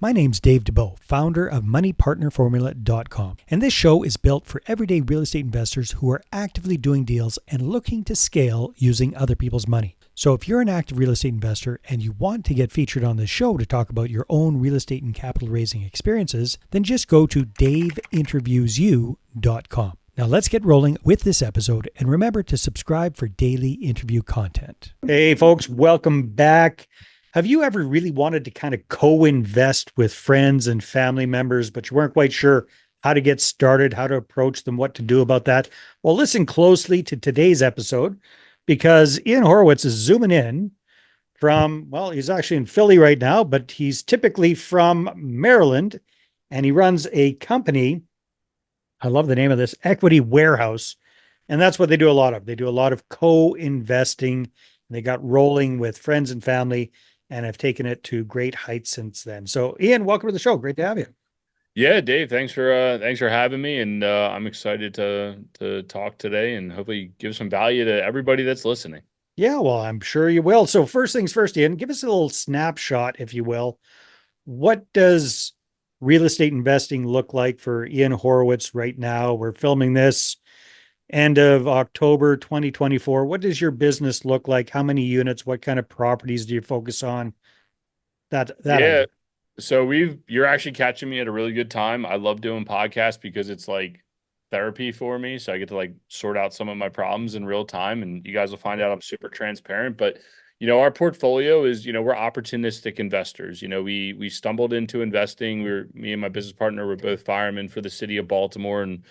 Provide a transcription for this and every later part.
My name's Dave DeBow, founder of MoneyPartnerFormula.com, and this show is built for everyday real estate investors who are actively doing deals and looking to scale using other people's money. So if you're an active real estate investor and you want to get featured on this show to talk about your own real estate and capital raising experiences, then just go to daveinterviewsyou.com. Now let's get rolling with this episode, and remember to subscribe for daily interview content. Hey folks, welcome back. Have you ever really wanted to kind of co-invest with friends and family members, but you weren't quite sure how to get started, how to approach them, what to do about that? Well, listen closely to today's episode because Ian Horowitz is zooming in from, well, he's actually in Philly right now, but he's typically from Maryland, and he runs a company. I love the name of this, Equity Warehouse. And that's what they do a lot of. They do a lot of co-investing. They got rolling with friends and family and have taken it to great heights since then. So Ian, welcome to the show. Great to have you. Yeah, Dave, thanks for having me. And I'm excited to talk today and hopefully give some value to everybody that's listening. Yeah, well, I'm sure you will. So first things first, Ian, give us a little snapshot, if you will. What does real estate investing look like for Ian Horowitz right now? We're filming this end of October 2024. What does your business look like? How many units? What kind of properties do you focus on? That Yeah. idea. So you're actually catching me at a really good time. I love doing podcasts because it's like therapy for me. So I get to like sort out some of my problems in real time, and you guys will find out I'm super transparent. But our portfolio is, we're opportunistic investors. We stumbled into investing. Me and my business partner were both firemen for the city of Baltimore, and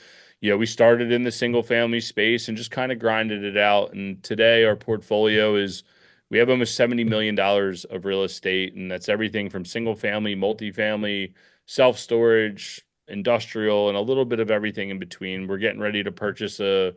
we started in the single family space and just kind of grinded it out. And today our portfolio is we have almost $70 million of real estate, and that's everything from single family, multifamily, self-storage, industrial, and a little bit of everything in between. We're getting ready to purchase a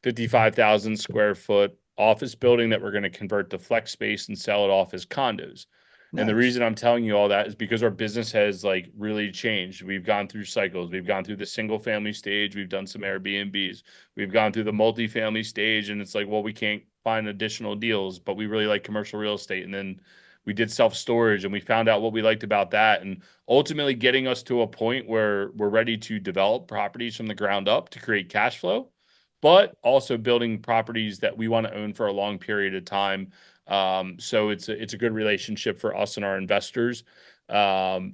55,000 square foot office building that we're going to convert to flex space and sell it off as condos. And the Nice. reason I'm telling you all that is because our business has like really changed. We've gone through cycles. We've gone through the single family stage. We've done some Airbnbs. We've gone through the multifamily stage, and it's like, well, we can't find additional deals, but we really like commercial real estate. And then we did self-storage, and we found out what we liked about that, and ultimately getting us to a point where we're ready to develop properties from the ground up to create cash flow, but also building properties that we want to own for a long period of time. So it's a good relationship for us and our investors, and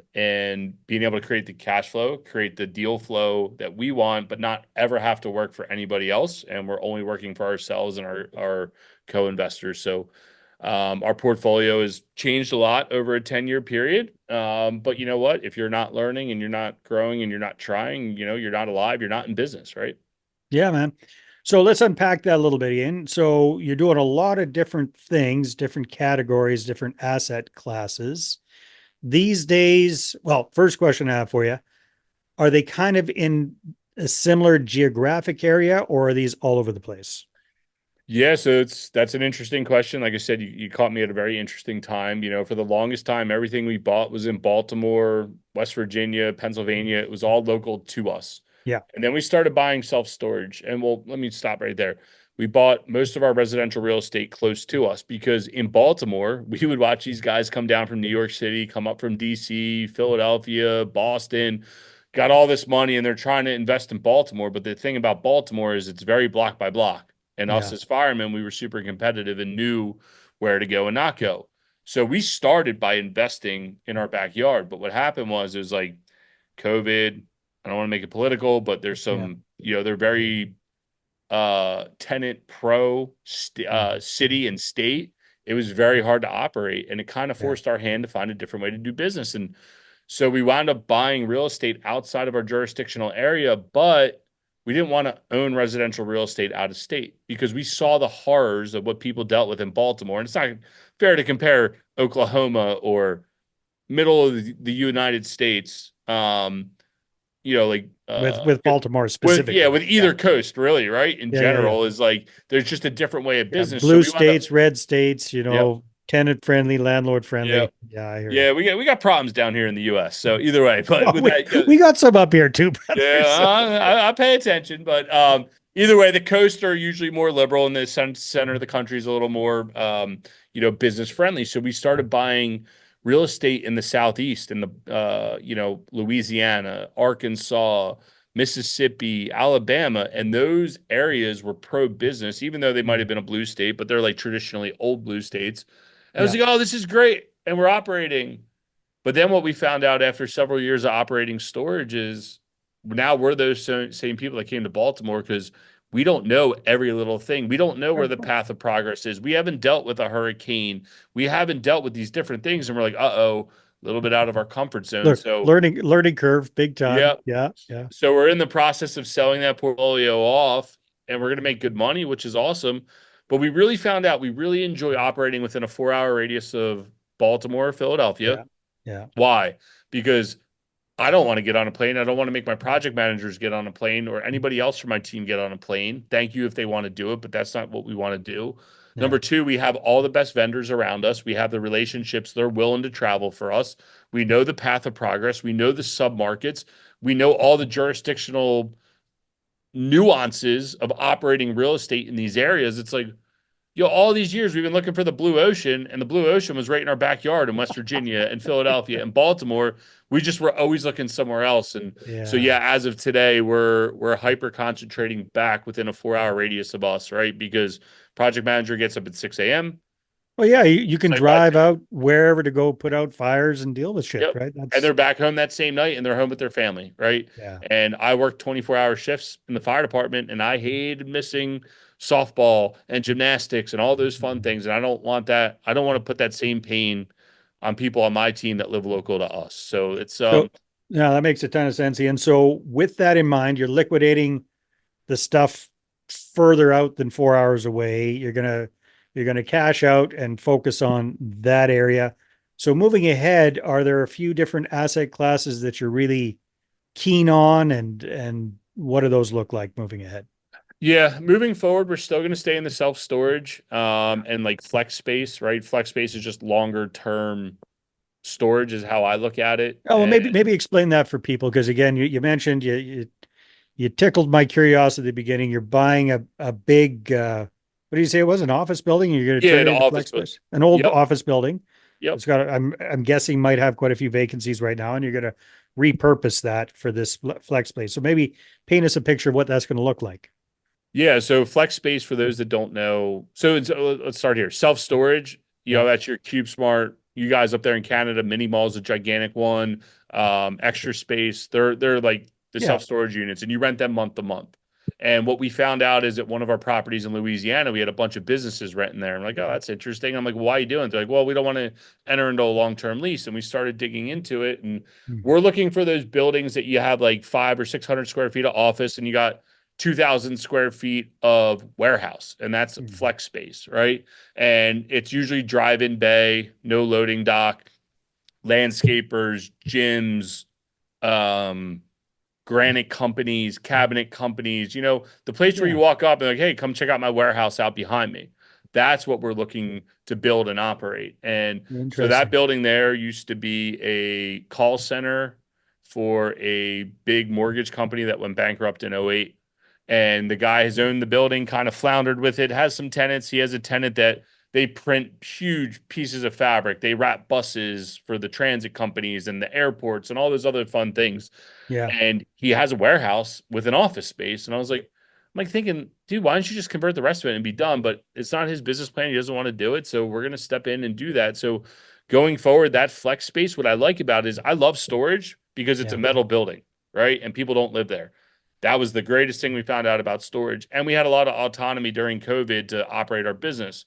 being able to create the cash flow, create the deal flow that we want, but not ever have to work for anybody else. And we're only working for ourselves and our co-investors. So our portfolio has changed a lot over a 10-year period. But you know what? If you're not learning and you're not growing and you're not trying, you're not alive, you're not in business, right? Yeah, man. So let's unpack that a little bit, Ian. So you're doing a lot of different things, different categories, different asset classes. These days, well, first question I have for you, are they kind of in a similar geographic area, or are these all over the place? Yeah, so that's an interesting question. Like I said, you caught me at a very interesting time. For the longest time, everything we bought was in Baltimore, West Virginia, Pennsylvania. It was all local to us. Yeah. And then we started buying self-storage. And well, let me stop right there. We bought most of our residential real estate close to us because in Baltimore, we would watch these guys come down from New York City, come up from DC, Philadelphia, Boston, got all this money, and they're trying to invest in Baltimore. But the thing about Baltimore is it's very block by block. And us Yeah. as firemen, we were super competitive and knew where to go and not go. So we started by investing in our backyard. But what happened was it was like COVID. I don't want to make it political, but there's Yeah. some, they're very tenant pro city and state. It was very hard to operate, and it kind of Yeah. forced our hand to find a different way to do business. And so we wound up buying real estate outside of our jurisdictional area, but we didn't want to own residential real estate out of state because we saw the horrors of what people dealt with in Baltimore. And it's not fair to compare Oklahoma or middle of the United States, like With Baltimore specifically. with Yeah. either coast, really, right? In Yeah. Yeah. Yeah. general, is like there's just a different way of Yeah. business. So Blue we wound up, states, red states, yep, tenant friendly, landlord yep. friendly. Yeah, I hear you. Yeah, we got problems down here in the U.S. So either way, but Well, with we, that, we got some up here too, brother. yeah, So I pay attention, but either way, the coasts are usually more liberal, and the center of the country is a little more, business friendly. So we started buying real estate in the Southeast, in the Louisiana, Arkansas, Mississippi, Alabama, and those areas were pro business, even though they might have Mhm. been a blue state, but they're like traditionally old blue states. And I was Yeah. like, oh, this is great. And we're operating. But then what we found out after several years of operating storage is now we're those same people that came to Baltimore because we don't know every little thing. We don't know where the path of progress is. We haven't dealt with a hurricane. We haven't dealt with these different things. And we're like, uh-oh, a little bit out of our comfort zone. So, Learning curve, big time. yeah. Yeah. Yeah. So we're in the process of selling that portfolio off and we're going to make good money, which is awesome. But we really found out we really enjoy operating within a 4 hour radius of Baltimore, Philadelphia. Yeah. Yeah. Why? Because I don't want to get on a plane. I don't want to make my project managers get on a plane or anybody else from my team get on a plane. Thank you if they want to do it, but that's not what we want to do. Yeah. Number two, we have all the best vendors around us. We have the relationships. They're willing to travel for us. We know the path of progress. We know the submarkets. We know all the jurisdictional nuances of operating real estate in these areas. It's like, all these years we've been looking for the blue ocean, and the blue ocean was right in our backyard in West Virginia and Philadelphia and Baltimore. We just were always looking somewhere else. And so Yeah. yeah, as of today, we're hyper concentrating back within a 4 hour radius of us, right? Because project manager gets up at 6 a.m. Well, yeah, you can Site by drive out wherever to go put out fires and deal with shit, Yep. right? And they're back home that same night and they're home with their family, right? Yeah. And I worked 24-hour shifts in the fire department and I hated missing softball and gymnastics and all those fun Mhm. things. And I don't want that. I don't want to put that same pain on people on my team that live local to us. So it's So, yeah, that makes a ton of sense, Ian. So, with that in mind, you're liquidating the stuff further out than 4 hours away. You're gonna cash out and focus on that area. So, moving ahead, are there a few different asset classes that you're really keen on, and what do those look like moving ahead? Yeah, moving forward, we're still going to stay in the self storage and like flex space, right? Flex space is just longer term storage is how I look at it. Oh, well, And maybe explain that for people, because again, you mentioned you tickled my curiosity at the beginning. You're buying a big what do you say it was, an office building? You're going to yeah, turn the it into office, flex but space, an old yep, office building. yep. It's got I'm guessing might have quite a few vacancies right now, and you're going to repurpose that for this flex space. So maybe paint us a picture of what that's going to look like. Yeah, so flex space for those that don't know. So let's start here. Self storage, Yeah. that's your Cube Smart. You guys up there in Canada, Mini Mall is a gigantic one. Extra space. They're like the Yeah. self storage units, and you rent them month to month. And what we found out is at one of our properties in Louisiana, we had a bunch of businesses renting there. I'm like, oh, that's interesting. I'm like, why are you doing it? They're like, well, we don't want to enter into a long term lease. And we started digging into it, and Mhm. we're looking for those buildings that you have like 500 or 600 square feet of office, and you got 2,000 square feet of warehouse, and that's Mhm. flex space, right? And it's usually drive-in bay, no loading dock, landscapers, gyms, um, granite companies, cabinet companies, the place where you Yeah. walk up and like, hey, come check out my warehouse out behind me. That's what we're looking to build and operate. And so that Interesting. building there used to be a call center for a big mortgage company that went bankrupt in '08. And the guy has owned the building, kind of floundered with it, has some tenants. He has a tenant that they print huge pieces of fabric. They wrap buses for the transit companies and the airports and all those other fun things, Yeah. and he has a warehouse with an office space. And I was like, I'm like thinking, dude, why don't you just convert the rest of it and be done? But it's not his business plan. He doesn't want to do it. So we're going to step in and do that. So going forward, that flex space, what I like about it is I love storage because it's a Yeah. metal building, right? And people don't live there. That was the greatest thing we found out about storage. And we had a lot of autonomy during COVID to operate our business.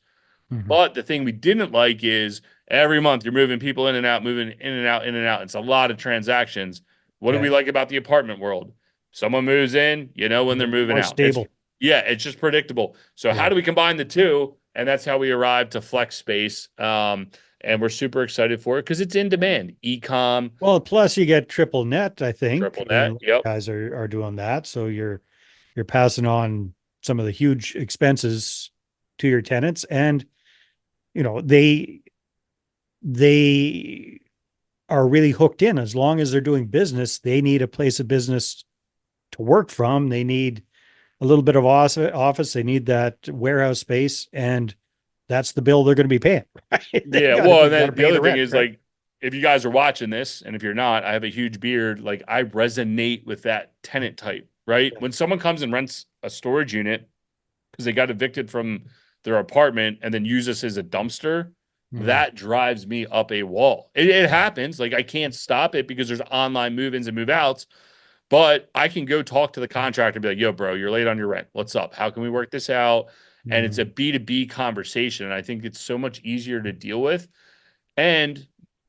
Mhm. But the thing we didn't like is every month you're moving people in and out, moving in and out, in and out. It's a lot of transactions. What do Yeah. we like about the apartment world? Someone moves in, you know when they're moving More out. It's stable. yeah, it's just predictable. So how Yeah. do we combine the two? And that's how we arrived to flex space. And we're super excited for it because it's in demand. Ecom, Well, plus you get triple net, I think. triple I mean, a net. lot Yep. of guys are doing that. So you're passing on some of the huge expenses to your tenants, and they are really hooked in. As long as they're doing business, they need a place of business to work from. They need a little bit of office. They need that warehouse space, and that's the bill they're going to be paying. Right? Yeah. Got Well, and to then the pay other the thing rent, is right? like if you guys are watching this, and if you're not, I have a huge beard. Like I resonate with that tenant type, right? Yeah. When someone comes and rents a storage unit because they got evicted from their apartment and then use us as a dumpster, Mhm. that drives me up a wall. It happens. Like I can't stop it because there's online move-ins and move-outs, but I can go talk to the contractor and be like, yo, bro, you're late on your rent. What's up? How can we work this out? And it's a Mhm. B2B conversation. And I think it's so much easier to deal with. And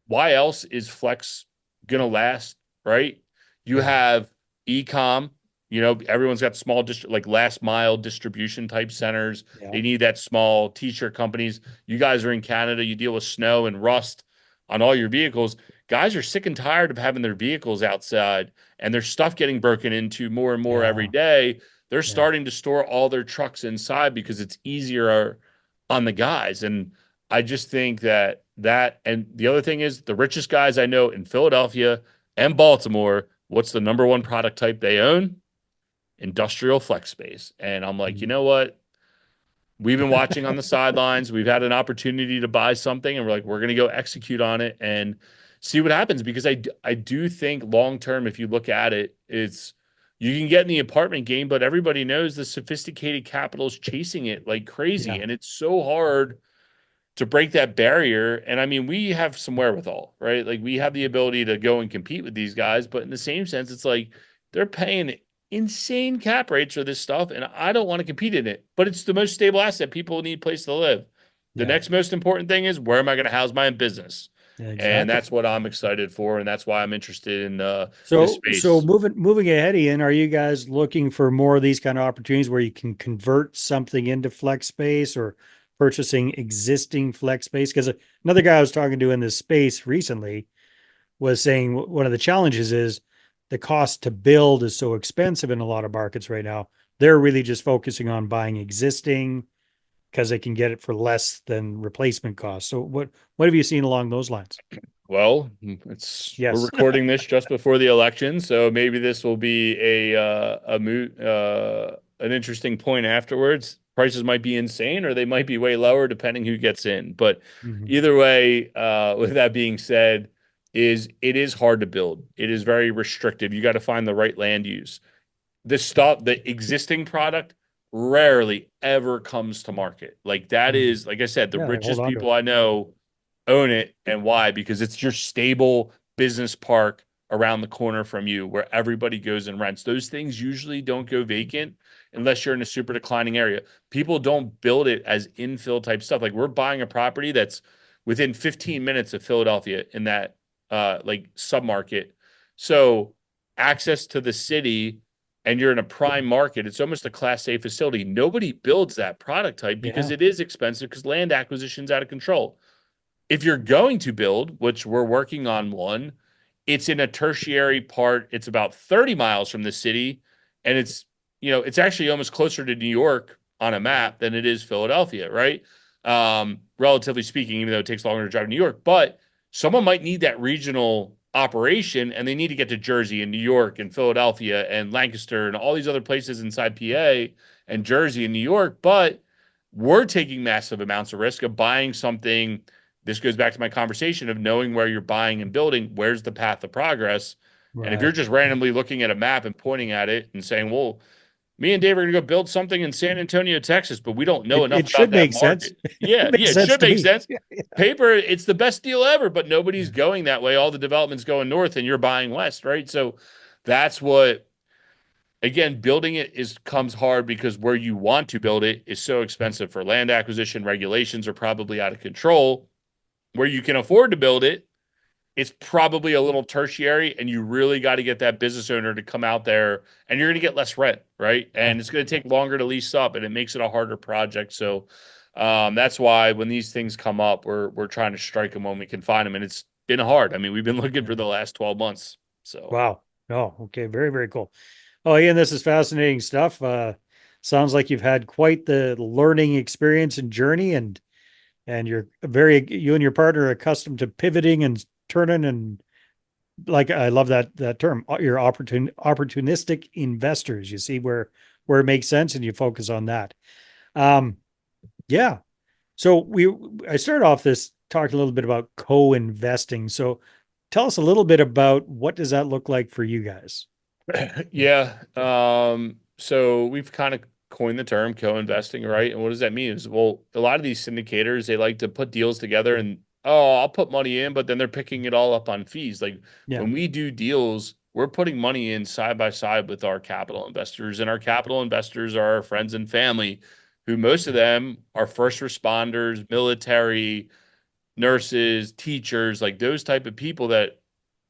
why else is Flex gonna last, right? You Yeah. have ecom, everyone's got small like last mile distribution type centers. Yeah. They need that small t-shirt companies. You guys are in Canada, you deal with snow and rust on all your vehicles. Guys are sick and tired of having their vehicles outside and their stuff getting broken into more and more every Yeah. day. They're Yeah. starting to store all their trucks inside because it's easier on the guys. And I just think and the other thing is the richest guys I know in Philadelphia and Baltimore, what's the number one product type they own? Industrial flex space. And I'm like, you Mhm. know what? We've been watching on the sidelines. We've had an opportunity to buy something, and we're like, we're going to go execute on it and see what happens. Because I do think long term, if you look at it, it's you can get in the apartment game, but everybody knows the sophisticated capital is chasing it like crazy, Yeah. and it's so hard to break that barrier. And I mean, we have some wherewithal, right? Like we have the ability to go and compete with these guys, but in the same sense, it's like they're paying insane cap rates for this stuff, and I don't want to compete in it. But it's the most stable asset. People need a place to live. The Yeah. next most important thing is where am I going to house my business? Yeah. And Exactly. that's what I'm excited for, and that's why I'm interested in this So space. moving ahead, Ian, are you guys looking for more of these kind of opportunities where you can convert something into flex space or purchasing existing flex space? Because another guy I was talking to in this space recently was saying one of the challenges is the cost to build is so expensive in a lot of markets right now. They're really just focusing on buying existing because they can get it for less than replacement cost. So what have you seen along those lines? Well, we're Yes. recording this just before the election, so maybe this will be a moot an interesting point afterwards. Prices might be insane, or they might be way lower depending who gets in. But Mhm. either way, with that being said, it is hard to build. It is very restrictive. You got to find the right land use. The existing product rarely ever comes to market. Like that Mhm. is, like I said, the Yeah, they hold richest on to it. people I know own it. And why? Because it's your stable business park around the corner from you where everybody goes and rents. Those things usually don't go vacant unless you're in a super declining area. People don't build it as infill type stuff. Like we're buying a property that's within 15 minutes of Philadelphia in that like submarket. So access to the city and you're in a prime market, it's almost a class A facility. Nobody builds that product type because Yeah. it is expensive because land acquisition's out of control. If you're going to build, which we're working on one, it's in a tertiary part. It's about 30 miles from the city. And it's actually almost closer to New York on a map than it is Philadelphia, right? Relatively speaking, even though it takes longer to drive to New York. But someone might need that regional operation and they need to get to Jersey and New York and Philadelphia and Lancaster and all these other places inside PA and Jersey and New York. But we're taking massive amounts of risk of buying something. This goes back to my conversation of knowing where you're buying and building, where's the path of progress. And if you're Right. just randomly looking at a map and pointing at it and saying, well, me and Dave are going to go build something in San Antonio, Texas, but we don't know enough It about should that make sense. market. It Yeah, makes it sense should to make me. sense. Paper, it's the best deal ever, but nobody's Yeah. going that way. All the development's going north and you're buying west, right? So that's what, again, building it comes hard because where you want to build it is so expensive for land acquisition. Regulations are probably out of control. Where you can afford to build it, it's probably a little tertiary, and you really got to get that business owner to come out there, and you're going to get less rent, right? Yeah. And it's going to take longer to lease up, and it makes it a harder project. So that's why when these things come up, we're trying to strike them when we can find them, and it's been hard. I mean, we've been looking for Yeah. the last 12 months. So Wow. Oh, okay. Very, very cool. Oh, Ian, this is fascinating stuff. Sounds like you've had quite the learning experience and journey, and you and your partner are accustomed to pivoting and turning, and like I love that term. You're opportunistic investors. You see where it makes sense, and you focus on that. Um, yeah. So I started off talked a little bit about co-investing. So tell us a little bit about what does that look like for you guys? Yeah. So we've kind of coined the term co-investing, right? And what does that mean? Is, well, a lot of these syndicators, they like to put deals together and, oh, I'll put money in, but then they're picking it all up on fees. Like Yeah. when we do deals, we're putting money in side by side with our capital investors, and our capital investors are our friends and family, who most of them are first responders, military, nurses, teachers, like those type of people that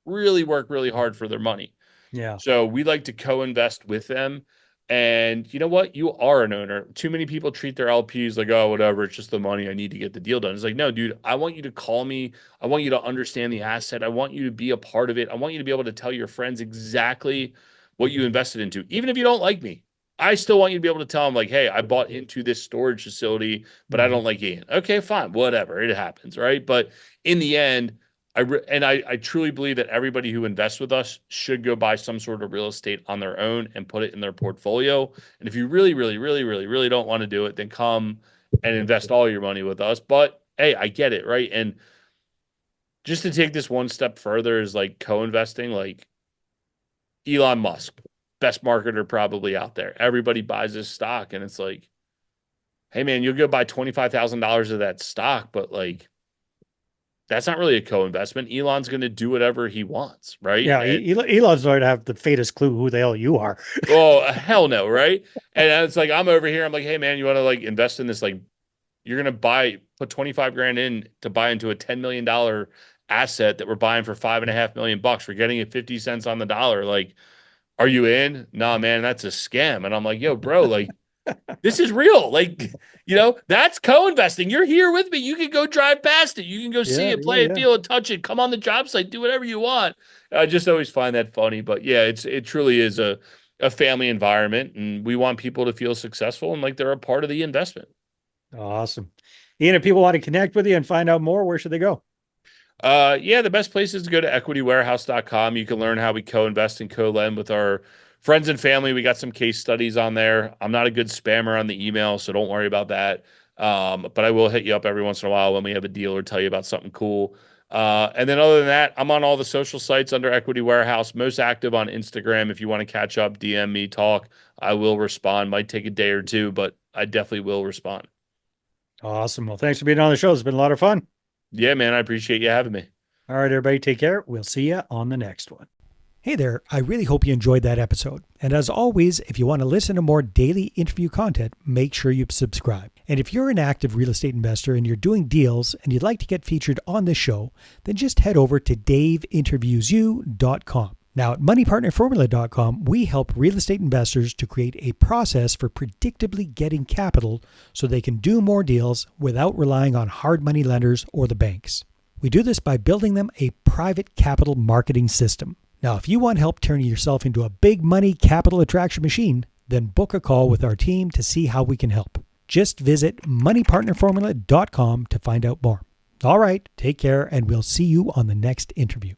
really work really hard for their money. Yeah. So we like to co-invest with them. And you know what? You are an owner. Too many people treat their LPs like, oh, whatever, it's just the money. I need to get the deal done. It's like, no, dude, I want you to call me. I want you to understand the asset. I want you to be a part of it. I want you to be able to tell your friends exactly what you invested into. Even if you don't like me, I still want you to be able to tell them, like, hey, I bought into this storage facility, but I don't like Ian. Okay, fine, whatever. It happens, right? But in the end, I truly believe that everybody who invests with us should go buy some sort of real estate on their own and put it in their portfolio. And if you really, really, really, really, really don't want to do it, then come and invest all your money with us. But hey, I get it, right? And just to take this one step further is like co-investing, like Elon Musk, best marketer probably out there. Everybody buys his stock, and it's like, hey man, you'll go buy $25,000 of that stock, but like that's not really a co-investment. Elon's going to do whatever he wants, right? Yeah. And Elon's going to have the faintest clue who the hell you are. oh, hell no, right? And it's like I'm over here. I'm like, hey man, you want to like invest in this? Like, you're going to put 25 grand in to buy into a $10 million asset that we're buying for $5.5 million. We're getting it 50 cents on the dollar. Like, are you in? Nah, man, that's a scam. And I'm like, yo, bro, like, this is real. Like, that's co-investing. You're here with me. You can go drive past it. You can go see Yeah. it, Yeah. play it, Yeah. feel it, touch it, come on the job site, do whatever you want. I just always find that funny. But yeah, it truly is a family environment, and we want people to feel successful and like they're a part of the investment. Awesome. Ian, if people want to connect with you and find out more, where should they go? Yeah, the best place is to go to equitywarehouse.com. You can learn how we co-invest and co-lend with our friends and family. We got some case studies on there. I'm not a good spammer on the email, so don't worry about that. But I will hit you up every once in a while when we have a deal or tell you about something cool. And then other than that, I'm on all the social sites under Equity Warehouse, most active on Instagram. If you want to catch up, DM me, talk. I will respond. Might take a day or two, but I definitely will respond. Awesome. Well, thanks for being on the show. It's been a lot of fun. Yeah, man, I appreciate you having me. All right, everybody, take care. We'll see you on the next one. Hey there. I really hope you enjoyed that episode. And as always, if you want to listen to more daily interview content, make sure you subscribe. And if you're an active real estate investor and you're doing deals and you'd like to get featured on this show, then just head over to daveinterviewyou.com. Now, at moneypartnerformula.com, we help real estate investors to create a process for predictably getting capital so they can do more deals without relying on hard money lenders or the banks. We do this by building them a private capital marketing system. Now, if you want help turning yourself into a big money capital attraction machine, then book a call with our team to see how we can help. Just visit moneypartnerformula.com to find out more. All right, take care, and we'll see you on the next interview.